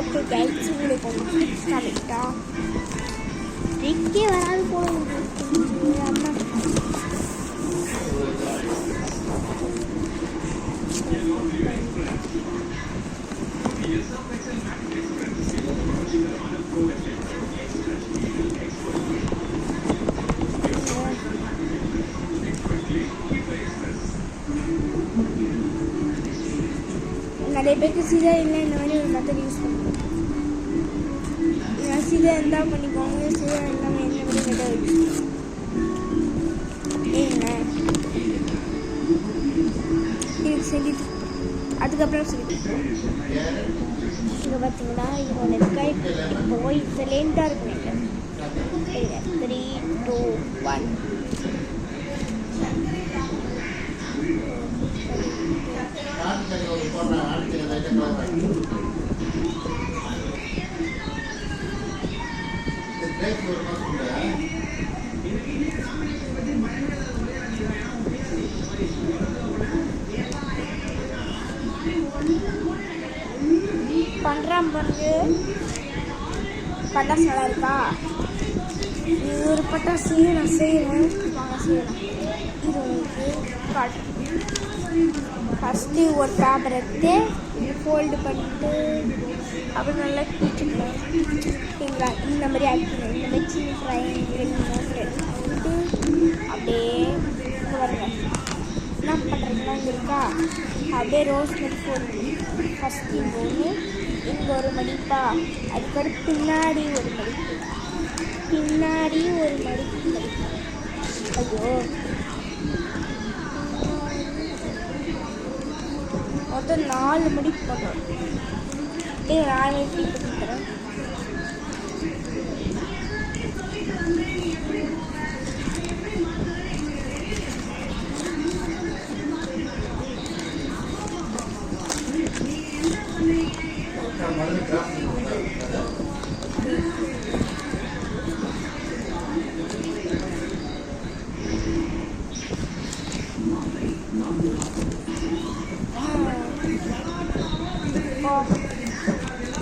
Okay guys, உங்களுக்கு கரெக்டா ரிக்கே வராது போல அம்மா. நிறைய பேருக்கு சீதா இல்லை, இந்த மாதிரி ஒரு மெத்தட் யூஸ் பண்ணுவோம். சீதா இருந்தால் பண்ணிக்கோங்க, சீதா இல்லாமல் என்ன மாதிரி மெத்தட் யூஸ் ஏங்க எனக்கு சொல்லிட்டு அதுக்கப்புறம் சொல்லிட்டு இங்கே பார்த்தீங்கன்னா இதோட இருக்காய் இப்போ இந்த லேண்டாக இருக்கும். 3, 2, 1 பண்ணுறான் பாருங்க. பட்டாசு நல்லா இருக்கா? இது ஒரு பட்டாசு நான் செய்கிறேன், வாங்க செய்யலாம். இது உங்களுக்கு காட்டு. ஃபஸ்ட்டு ஒரு பேப்பர் எடுத்து ஃபோல்டு பண்ணிட்டு அப்புறம் நல்லா கிழிச்சுக்கலாம். ஓகேங்களா? இந்த மாதிரி ஆக்கிடணும். இந்த மாதிரி சின்ன ட்ரையாங்கிள் நோட்டு வந்துட்டு அப்படியே வருங்க. என்ன பண்ணுறதுனா இங்கே இருக்கா, அப்படியே ரோஸ் மாதிரி ஃபோல்டு. ஃபஸ்ட்டு இங்கே ஒன்று, இங்கே ஒரு மடிப்பா, அதுக்கடுத்து பின்னாடி ஒரு மடிப்பு, பின்னாடி ஒரு மடிப்பு. ஐயோ, மொத்தம் 4 மணிக்கு போட்டோம். 4 மணிக்கு கொடுத்துறேன்.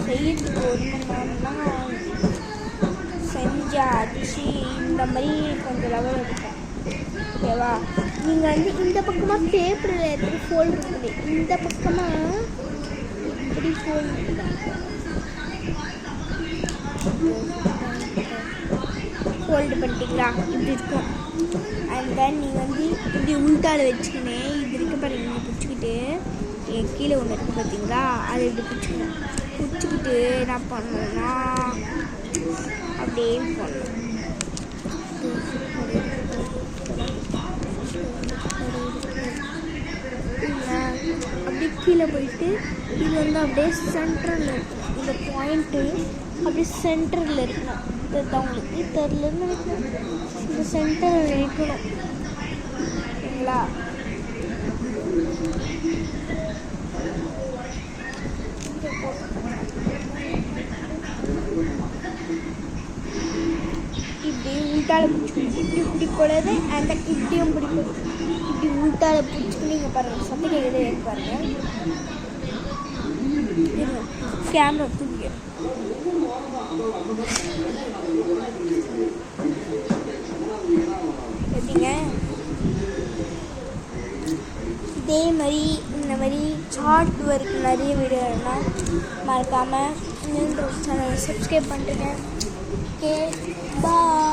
செய்யறதுக்கு 1 மணி நேரம்லாம் செஞ்சாச்சு. இந்த மாதிரி கொஞ்சம் லெவல் இருக்கும். ஓகேவா? நீங்கள் வந்து இந்த பக்கமாக பேப்பரில் எப்படி ஃபோல்டு இருக்குது, இந்த பக்கமாக இப்படி ஃபோல்டு பண்ணிட்டீங்களா? இப்படி இருக்கும். அண்ட் தென் நீங்கள் வந்து இப்படி உள்டாவில் வச்சுக்கினே இது இருக்க பாருங்க, நீங்கள் பிடிச்சிக்கிட்டு என் கீழே ஒன்று இருக்குது பார்த்தீங்களா, அதை இப்படி பிடிச்சிக்கிட்டு என்ன பண்ணணும்னா அப்படியே பண்ணணும். அப்படியே கீழே போயிட்டு இது வந்து அப்படியே சென்டரில் இருக்கணும். இந்த பாயிண்ட்டு அப்படியே சென்டரில் இருக்கணும். இதுதான் உங்களுக்கு தெரியலன்னு நினைக்கணும். இந்த சென்டரில் இருக்கணும். ஓகேங்களா? இப்படி உள்டால பிடிச்சிக்கணும். இப்படி பிடிக்கூடாது, அந்த இப்படியும் பிடிக்கும். இப்படி உள்டால பிடிச்சிக்கணும். நீங்கள் பாருங்கள், சத்தம் கேட்குது பாருங்கள். கேமரா தூக்கி எப்படிங்க இதே மாதிரி இந்த மாதிரி சார்ட் ஒர்க் நிறைய வீடியோனா மறக்காமல் சேனலை சப்ஸ்கிரைப் பண்ணுறேங்க. ஓகே, பாய்.